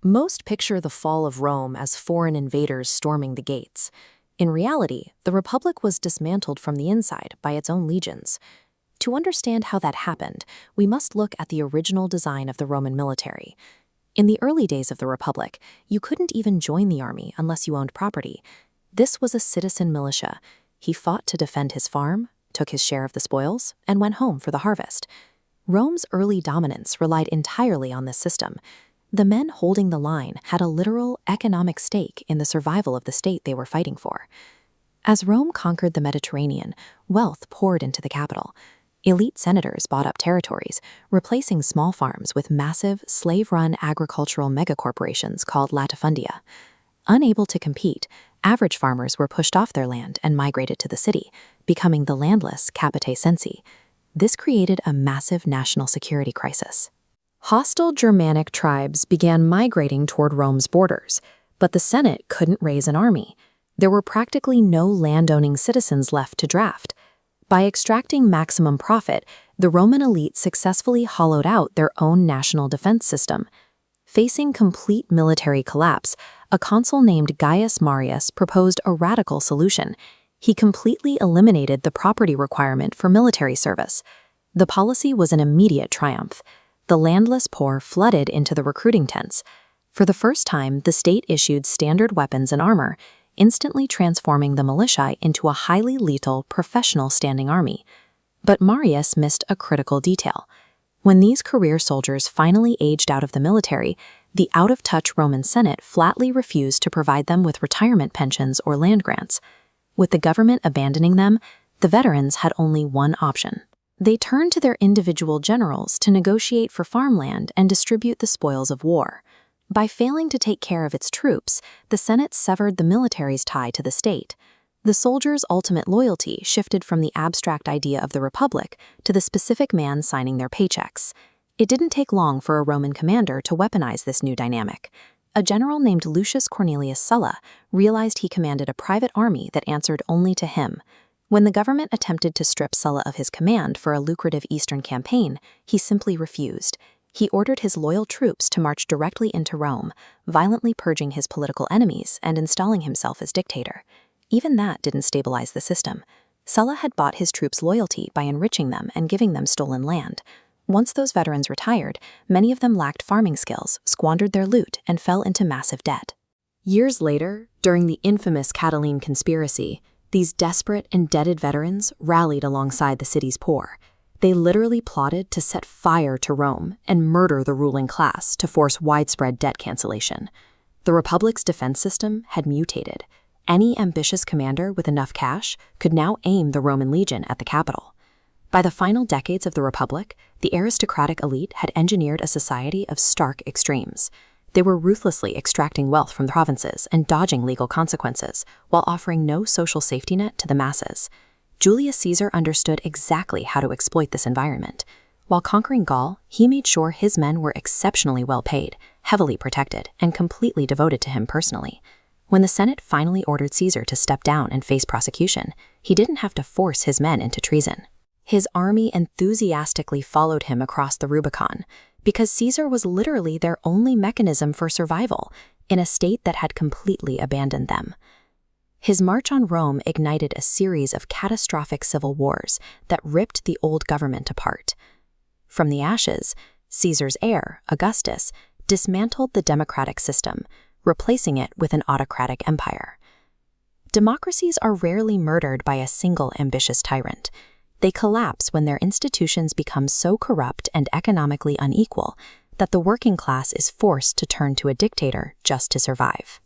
Most picture the fall of Rome as foreign invaders storming the gates. In reality, the Republic was dismantled from the inside by its own legions. To understand how that happened, we must look at the original design of the Roman military. In the early days of the Republic, you couldn't even join the army unless you owned property. This was a citizen militia. He fought to defend his farm, took his share of the spoils, and went home for the harvest. Rome's early dominance relied entirely on this system. The men holding the line had a literal economic stake in the survival of the state they were fighting for. As Rome conquered the Mediterranean, wealth poured into the capital. Elite senators bought up territories, replacing small farms with massive, slave-run agricultural megacorporations called Latifundia. Unable to compete, average farmers were pushed off their land and migrated to the city, becoming the landless capite censi. This created a massive national security crisis. Hostile Germanic tribes began migrating toward Rome's borders, but the Senate couldn't raise an army. There were practically no landowning citizens left to draft. By extracting maximum profit, the Roman elite successfully hollowed out their own national defense system. Facing complete military collapse, a consul named Gaius Marius proposed a radical solution. He completely eliminated the property requirement for military service. The policy was an immediate triumph. The landless poor flooded into the recruiting tents. For the first time, the state issued standard weapons and armor, instantly transforming the militia into a highly lethal, professional standing army. But Marius missed a critical detail. When these career soldiers finally aged out of the military, the out-of-touch Roman Senate flatly refused to provide them with retirement pensions or land grants. With the government abandoning them, the veterans had only one option. They turned to their individual generals to negotiate for farmland and distribute the spoils of war. By failing to take care of its troops, the Senate severed the military's tie to the state. The soldiers' ultimate loyalty shifted from the abstract idea of the Republic to the specific man signing their paychecks. It didn't take long for a Roman commander to weaponize this new dynamic. A general named Lucius Cornelius Sulla realized he commanded a private army that answered only to him. When the government attempted to strip Sulla of his command for a lucrative eastern campaign, he simply refused. He ordered his loyal troops to march directly into Rome, violently purging his political enemies and installing himself as dictator. Even that didn't stabilize the system. Sulla had bought his troops' loyalty by enriching them and giving them stolen land. Once those veterans retired, many of them lacked farming skills, squandered their loot, and fell into massive debt. Years later, during the infamous Catiline conspiracy, these desperate, indebted veterans rallied alongside the city's poor. They literally plotted to set fire to Rome and murder the ruling class to force widespread debt cancellation. The Republic's defense system had mutated. Any ambitious commander with enough cash could now aim the Roman legion at the capital. By the final decades of the Republic, the aristocratic elite had engineered a society of stark extremes. They were ruthlessly extracting wealth from the provinces and dodging legal consequences, while offering no social safety net to the masses. Julius Caesar understood exactly how to exploit this environment. While conquering Gaul, he made sure his men were exceptionally well paid, heavily protected, and completely devoted to him personally. When the Senate finally ordered Caesar to step down and face prosecution, he didn't have to force his men into treason. His army enthusiastically followed him across the Rubicon, because Caesar was literally their only mechanism for survival in a state that had completely abandoned them. His march on Rome ignited a series of catastrophic civil wars that ripped the old government apart. From the ashes, Caesar's heir, Augustus, dismantled the democratic system, replacing it with an autocratic empire. Democracies are rarely murdered by a single ambitious tyrant. They collapse when their institutions become so corrupt and economically unequal that the working class is forced to turn to a dictator just to survive.